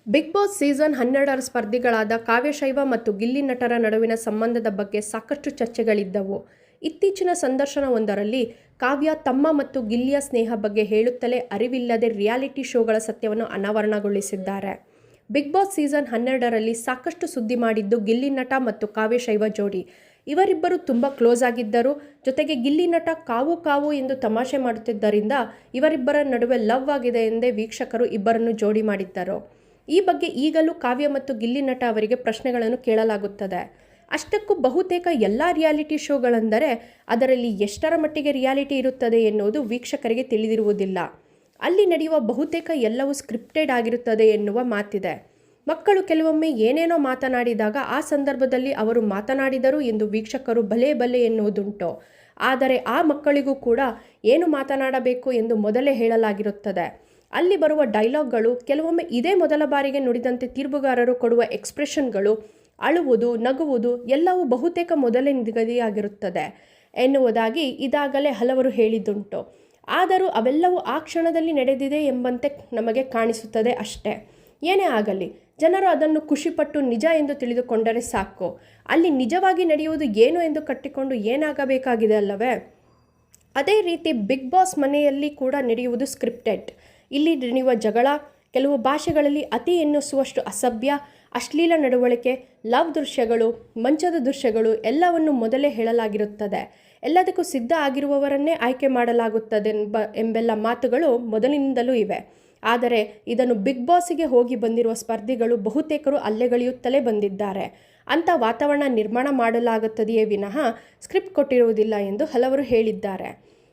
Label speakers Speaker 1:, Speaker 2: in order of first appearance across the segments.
Speaker 1: Big boss season 12ರ ಸ್ಪರ್ಧಿಗಳಾದ ಕಾವ್ಯಶೈವ ಮತ್ತು ಗಿಲ್ಲಿ ನಟರ ನಡುವಿನ ಸಂಬಂಧದ ಬಗ್ಗೆ ಸಾಕಷ್ಟು ಚರ್ಚೆಗಳಿದ್ದವು. ಇತ್ತೀಚಿನ ಸಂದರ್ಶನವೊಂದರಲ್ಲಿ ಕಾವ್ಯ ತಮ್ಮ ಮತ್ತು ಗಿಲ್ಲಿಯ ಸ್ನೇಹ ಬಗ್ಗೆ ಹೇಳುತ್ತಲೇ ಅರಿವಿಲ್ಲದೆ ರಿಯಾಲಿಟಿ ಶೋಗಳ ಸತ್ಯವನ್ನು ಅನಾವರಣಗೊಳಿಸಿದ್ದಾರೆ. ಬಿಗ್ ಬಾಸ್ ಸೀಸನ್ 12ರಲ್ಲಿ ಸಾಕಷ್ಟು ಸುದ್ದಿ ಮಾಡಿದ್ದು ಗಿಲ್ಲಿ ನಟ ಮತ್ತು ಕಾವ್ಯಶೈವ ಜೋಡಿ. ಇವರಿಬ್ಬರು ತುಂಬ ಕ್ಲೋಸ್ ಆಗಿದ್ದರು. ಜೊತೆಗೆ ಗಿಲ್ಲಿ ನಟ ಕಾವು ಕಾವು ಎಂದು ತಮಾಷೆ ಮಾಡುತ್ತಿದ್ದರಿಂದ ಇವರಿಬ್ಬರ ನಡುವೆ ಲವ್ ಆಗಿದೆ ಎಂದೇ ವೀಕ್ಷಕರು ಇಬ್ಬರನ್ನು ಜೋಡಿ ಮಾಡಿದ್ದರು. ಈ ಬಗ್ಗೆ ಈಗಲೂ ಕಾವ್ಯ ಮತ್ತು ಗಿಲ್ಲಿ ನಟ ಅವರಿಗೆ ಪ್ರಶ್ನೆಗಳನ್ನು ಕೇಳಲಾಗುತ್ತದೆ. ಅಷ್ಟಕ್ಕೂ ಬಹುತೇಕ ಎಲ್ಲ ರಿಯಾಲಿಟಿ ಶೋಗಳೆಂದರೆ ಅದರಲ್ಲಿ ಎಷ್ಟರ ಮಟ್ಟಿಗೆ ರಿಯಾಲಿಟಿ ಇರುತ್ತದೆ ಎನ್ನುವುದು ವೀಕ್ಷಕರಿಗೆ ತಿಳಿದಿರುವುದಿಲ್ಲ. ಅಲ್ಲಿ ನಡೆಯುವ ಬಹುತೇಕ ಎಲ್ಲವೂ ಸ್ಕ್ರಿಪ್ಟೆಡ್ ಆಗಿರುತ್ತದೆ ಎನ್ನುವ ಮಾತಿದೆ. ಮಕ್ಕಳು ಕೆಲವೊಮ್ಮೆ ಏನೇನೋ ಮಾತನಾಡಿದಾಗ ಆ ಸಂದರ್ಭದಲ್ಲಿ ಅವರು ಮಾತನಾಡಿದರು ಎಂದು ವೀಕ್ಷಕರು ಭಲೇ ಭಲೆ ಎನ್ನುವುದುಂಟು. ಆದರೆ ಆ ಮಕ್ಕಳಿಗೂ ಕೂಡ ಏನು ಮಾತನಾಡಬೇಕು ಎಂದು ಮೊದಲೇ ಹೇಳಲಾಗಿರುತ್ತದೆ. ಅಲ್ಲಿ ಬರುವ ಡೈಲಾಗ್ಗಳು ಕೆಲವೊಮ್ಮೆ ಇದೇ ಮೊದಲ ಬಾರಿಗೆ ನುಡಿದಂತೆ ತೀರ್ಪುಗಾರರು ಕೊಡುವ ಎಕ್ಸ್ಪ್ರೆಷನ್ಗಳು, ಅಳುವುದು, ನಗುವುದು ಎಲ್ಲವೂ ಬಹುತೇಕ ಮೊದಲೇ ನಿಗದಿಯಾಗಿರುತ್ತದೆ ಎನ್ನುವುದಾಗಿ ಇದಾಗಲೇ ಹಲವರು ಹೇಳಿದ್ದುಂಟು. ಆದರೂ ಅವೆಲ್ಲವೂ ಆ ಕ್ಷಣದಲ್ಲಿ ನಡೆದಿದೆ ಎಂಬಂತೆ ನಮಗೆ ಕಾಣಿಸುತ್ತದೆ ಅಷ್ಟೇ. ಏನೇ ಆಗಲಿ, ಜನರು ಅದನ್ನು ಖುಷಿಪಟ್ಟು ನಿಜ ಎಂದು ತಿಳಿದುಕೊಂಡರೆ ಸಾಕು. ಅಲ್ಲಿ ನಿಜವಾಗಿ ನಡೆಯುವುದು ಏನು ಎಂದು ಕಟ್ಟಿಕೊಂಡು ಏನಾಗಬೇಕಾಗಿದೆ ಅಲ್ಲವೇ? ಅದೇ ರೀತಿ ಬಿಗ್ ಬಾಸ್ ಮನೆಯಲ್ಲಿ ಕೂಡ ನಡೆಯುವುದು ಸ್ಕ್ರಿಪ್ಟೆಡ್. ಇಲ್ಲಿ ನಡೆಯುವ ಜಗಳ ಕೆಲವು ಭಾಷೆಗಳಲ್ಲಿ ಅತಿ ಎನ್ನಿಸುವಷ್ಟು ಅಸಭ್ಯ, ಅಶ್ಲೀಲ ನಡವಳಿಕೆ, ಲವ್ ದೃಶ್ಯಗಳು, ಮಂಚದ ದೃಶ್ಯಗಳು ಎಲ್ಲವನ್ನು ಮೊದಲೇ ಹೇಳಲಾಗಿರುತ್ತದೆ. ಎಲ್ಲದಕ್ಕೂ ಸಿದ್ಧ ಆಗಿರುವವರನ್ನೇ ಆಯ್ಕೆ ಮಾಡಲಾಗುತ್ತದೆ ಎಂಬೆಲ್ಲ ಮಾತುಗಳು ಮೊದಲಿನಿಂದಲೂ ಇವೆ. ಆದರೆ ಇದನ್ನು ಬಿಗ್ ಬಾಸಿಗೆ ಹೋಗಿ ಬಂದಿರುವ ಸ್ಪರ್ಧಿಗಳು ಬಹುತೇಕರು ಅಲ್ಲೆಗೆಳೆಯುತ್ತಲೇ ಬಂದಿದ್ದಾರೆ. ಅಂಥ ವಾತಾವರಣ ನಿರ್ಮಾಣ ಮಾಡಲಾಗುತ್ತದೆಯೇ ವಿನಃ ಸ್ಕ್ರಿಪ್ಟ್ ಕೊಟ್ಟಿರುವುದಿಲ್ಲ ಎಂದು ಹಲವರು ಹೇಳಿದ್ದಾರೆ.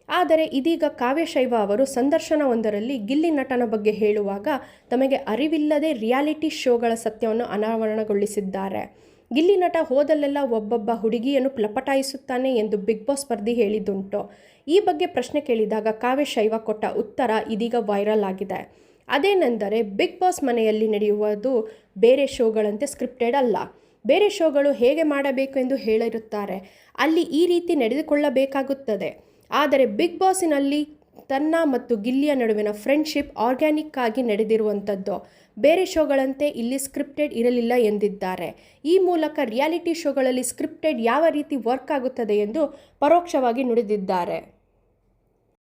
Speaker 1: ಆದರೆ ಇದೀಗ ಕಾವ್ಯಶೈವ ಅವರು ಸಂದರ್ಶನವೊಂದರಲ್ಲಿ ಗಿಲ್ಲಿ ನಟನ ಬಗ್ಗೆ ಹೇಳುವಾಗ ತಮಗೆ ಅರಿವಿಲ್ಲದೆ ರಿಯಾಲಿಟಿ ಶೋಗಳ ಸತ್ಯವನ್ನು ಅನಾವರಣಗೊಳಿಸಿದ್ದಾರೆ. ಗಿಲ್ಲಿ ನಟ ಹೋದಲ್ಲೆಲ್ಲ ಒಬ್ಬೊಬ್ಬ ಹುಡುಗಿಯನ್ನು ಲಪಟಾಯಿಸುತ್ತಾನೆ ಎಂದು ಬಿಗ್ ಬಾಸ್ ಸ್ಪರ್ಧಿ ಹೇಳಿದ್ದುಂಟು. ಈ ಬಗ್ಗೆ ಪ್ರಶ್ನೆ ಕೇಳಿದಾಗ ಕಾವ್ಯಶೈವ ಕೊಟ್ಟ ಉತ್ತರ ಇದೀಗ ವೈರಲ್ ಆಗಿದೆ. ಅದೇನೆಂದರೆ, ಬಿಗ್ ಬಾಸ್ ಮನೆಯಲ್ಲಿ ನಡೆಯುವುದು ಬೇರೆ ಶೋಗಳಂತೆ ಸ್ಕ್ರಿಪ್ಟೆಡ್ ಅಲ್ಲ. ಬೇರೆ ಶೋಗಳು ಹೇಗೆ ಮಾಡಬೇಕು ಎಂದು ಹೇಳಿರುತ್ತಾರೆ, ಅಲ್ಲಿ ಈ ರೀತಿ ನಡೆದುಕೊಳ್ಳಬೇಕಾಗುತ್ತದೆ. ಆದರೆ ಬಿಗ್ ಬಾಸಿನಲ್ಲಿ ತನ್ನ ಮತ್ತು ಗಿಲ್ಲಿಯ ನಡುವಿನ ಫ್ರೆಂಡ್ಶಿಪ್ ಆರ್ಗ್ಯಾನಿಕ್ ಆಗಿ ನಡೆದಿರುವಂಥದ್ದು. ಬೇರೆ ಶೋಗಳಂತೆ ಇಲ್ಲಿ ಸ್ಕ್ರಿಪ್ಟೆಡ್ ಇರಲಿಲ್ಲ ಎಂದಿದ್ದಾರೆ. ಈ ಮೂಲಕ ರಿಯಾಲಿಟಿ ಶೋಗಳಲ್ಲಿ ಸ್ಕ್ರಿಪ್ಟೆಡ್ ಯಾವ ರೀತಿ ವರ್ಕ್ ಆಗುತ್ತದೆ ಎಂದು ಪರೋಕ್ಷವಾಗಿ ನುಡಿದಿದ್ದಾರೆ.